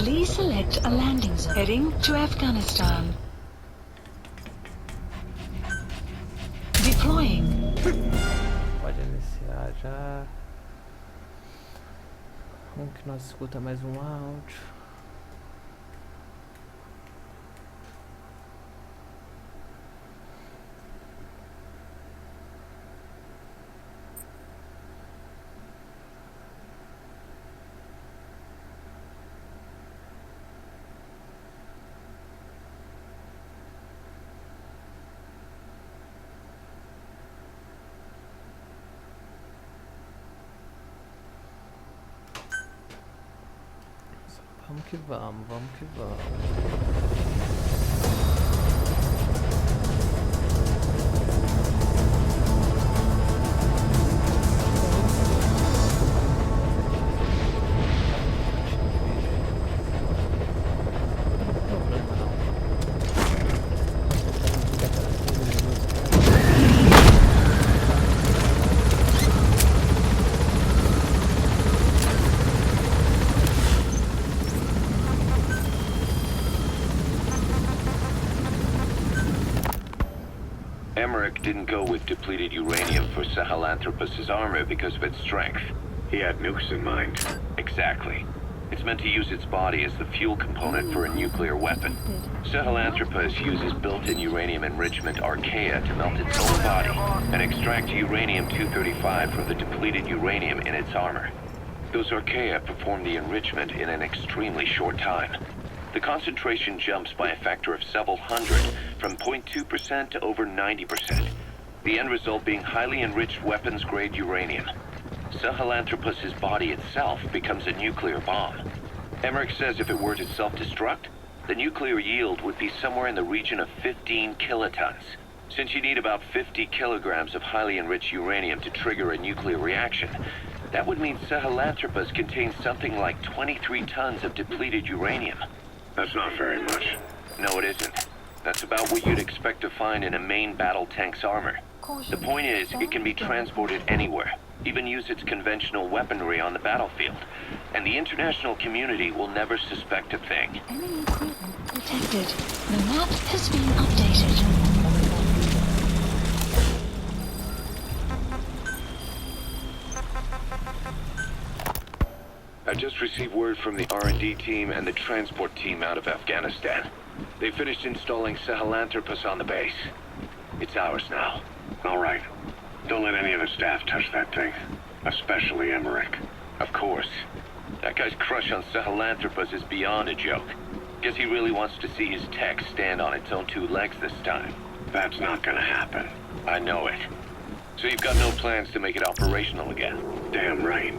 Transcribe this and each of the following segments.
Please select a landing zone. Heading to Afghanistan. Deploying. Pode iniciar já. Vamos que nós escuta mais um áudio. Vamos que vamos, vamos que vamos. Emmerich didn't go with depleted uranium for Sahelanthropus' armor because of its strength. He had nukes in mind. Exactly. It's meant to use its body as the fuel component for a nuclear weapon. Sahelanthropus uses built-in uranium enrichment archaea to melt its own body and extract uranium-235 from the depleted uranium in its armor. Those archaea perform the enrichment in an extremely short time. The concentration jumps by a factor of several hundred, from 0.2% to over 90%. The end result being highly enriched weapons-grade uranium. Sahelanthropus' body itself becomes a nuclear bomb. Emmerich says if it were to self-destruct, the nuclear yield would be somewhere in the region of 15 kilotons. Since you need about 50 kilograms of highly enriched uranium to trigger a nuclear reaction, that would mean Sahelanthropus contains something like 23 tons of depleted uranium. That's not very much. No, it isn't. That's about what you'd expect to find in a main battle tank's armor. The point is, it can be transported anywhere, even use its conventional weaponry on the battlefield. And the international community will never suspect a thing. Enemy equipment detected. The map has been updated. I just received word from the R&D team and the transport team out of Afghanistan. They finished installing Sahelanthropus on the base. It's ours now. All right. Don't let any of the staff touch that thing. Especially Emmerich. Of course. That guy's crush on Sahelanthropus is beyond a joke. Guess he really wants to see his tech stand on its own two legs this time. That's not gonna happen. I know it. So you've got no plans to make it operational again? Damn right.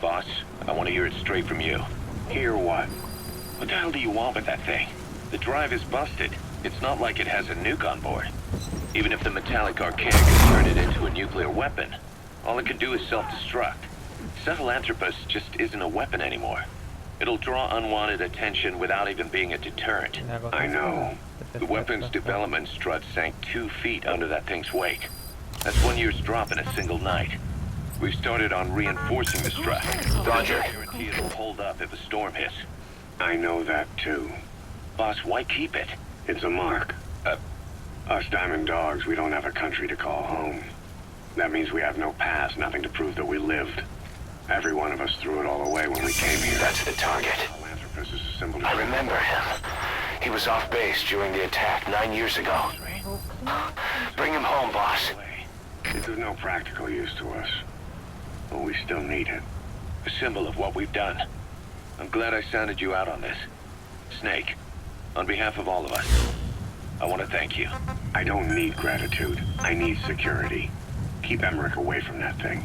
Boss, I want to hear it straight from you. Hear what? What the hell do you want with that thing? The drive is busted. It's not like it has a nuke on board. Even if the metallic archaea can turn it into a nuclear weapon, all it can do is self-destruct. Sahelanthropus just isn't a weapon anymore. It'll draw unwanted attention without even being a deterrent. I know. The weapon's development strut sank 2 feet under that thing's weight. That's 1 year's drop in a single night. We've started on reinforcing the strut. Roger. I guarantee it'll hold up if a storm hits. I know that too. Boss, why keep it? It's a mark. Us Diamond Dogs, we don't have a country to call home. That means we have no past, nothing to prove that we lived. Every one of us threw it all away when we came here. That's the target. Sahelanthropus is a symbol. I remember him. He was off base during the attack 9 years ago. Bring him home, boss. It's of no practical use to us. But we still need it. A symbol of what we've done. I'm glad I sounded you out on this. Snake, on behalf of all of us, I want to thank you. I don't need gratitude. I need security. Keep Emmerich away from that thing.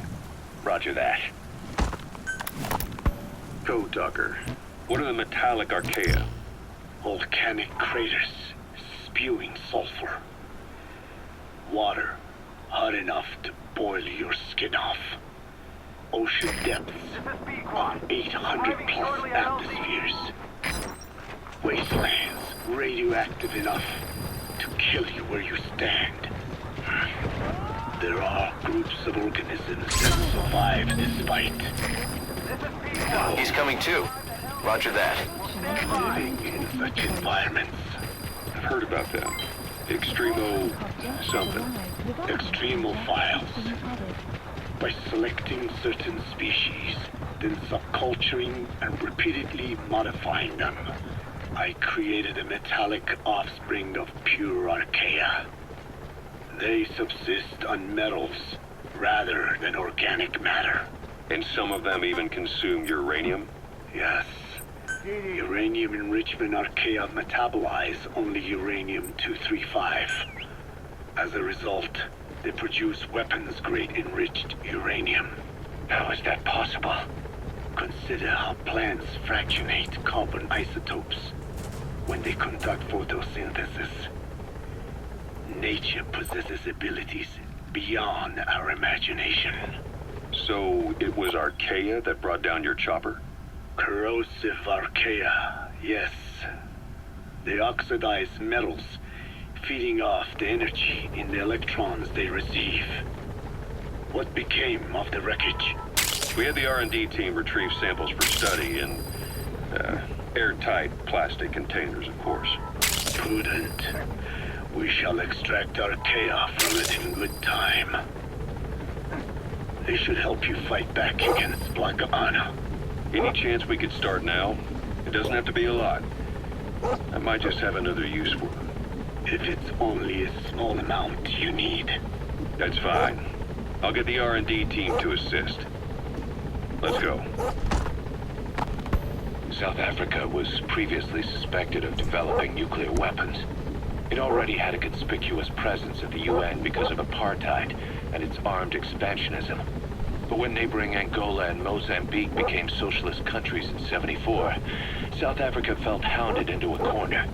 Roger that. Go, Tucker. What are the metallic archaea? Volcanic craters spewing sulfur. Water hot enough to boil your skin off. Ocean depths of 800 plus atmospheres. Wastelands radioactive enough to kill you where you stand. There are groups of organisms that survive this fight. He's coming too. Roger that. Living in such environments. I've heard about them. Extremo something. Extremophiles. By selecting certain species, then subculturing and repeatedly modifying them, I created a metallic offspring of pure archaea. They subsist on metals rather than organic matter. And some of them even consume uranium? Yes. Uranium enrichment archaea metabolize only uranium-235. As a result, they produce weapons-grade enriched uranium. How is that possible? Consider how plants fractionate carbon isotopes when they conduct photosynthesis. Nature possesses abilities beyond our imagination. So it was archaea that brought down your chopper? Corrosive archaea, yes. They oxidize metals, feeding off the energy in the electrons they receive. What became of the wreckage? We had the R&D team retrieve samples for study in airtight plastic containers, of course. Prudent. We shall extract archaea from it in good time. They should help you fight back against Black Anna. Any chance we could start now? It doesn't have to be a lot. I might just have another use for it. If it's only a small amount you need. That's fine. I'll get the R&D team to assist. Let's go. South Africa was previously suspected of developing nuclear weapons. It already had a conspicuous presence at the UN because of apartheid and its armed expansionism. But when neighboring Angola and Mozambique became socialist countries in '74, South Africa felt hounded into a corner.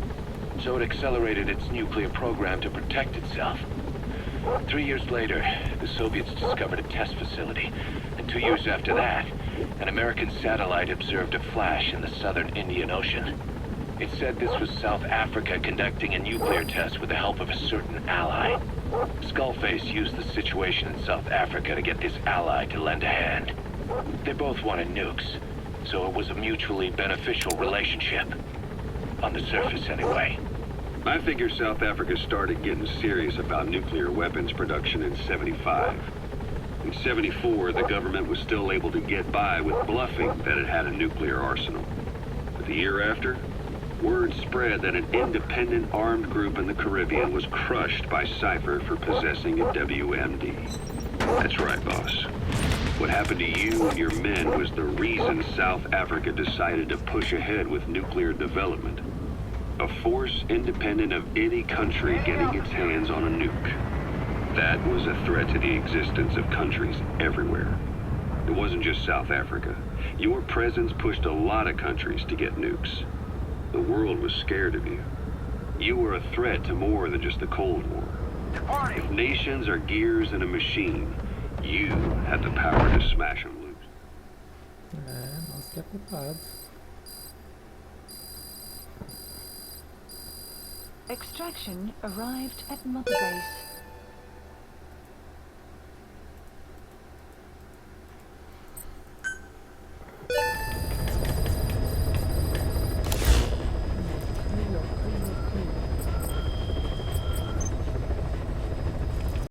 So it accelerated its nuclear program to protect itself. 3 years later, the Soviets discovered a test facility, and 2 years after that, an American satellite observed a flash in the southern Indian Ocean. It said this was South Africa conducting a nuclear test with the help of a certain ally. Skullface used the situation in South Africa to get this ally to lend a hand. They both wanted nukes, so it was a mutually beneficial relationship. On the surface, anyway. I figure South Africa started getting serious about nuclear weapons production in '75. In '74, the government was still able to get by with bluffing that it had a nuclear arsenal. But the year after, word spread that an independent armed group in the Caribbean was crushed by Cypher for possessing a WMD. That's right, boss. What happened to you and your men was the reason South Africa decided to push ahead with nuclear development. A force independent of any country getting its hands on a nuke. That was a threat to the existence of countries everywhere. It wasn't just South Africa. Your presence pushed a lot of countries to get nukes. The world was scared of you. You were a threat to more than just the Cold War. If nations are gears in a machine, you had the power to smash them loose. Nós que é culpado. Extraction arrived at Mother Base.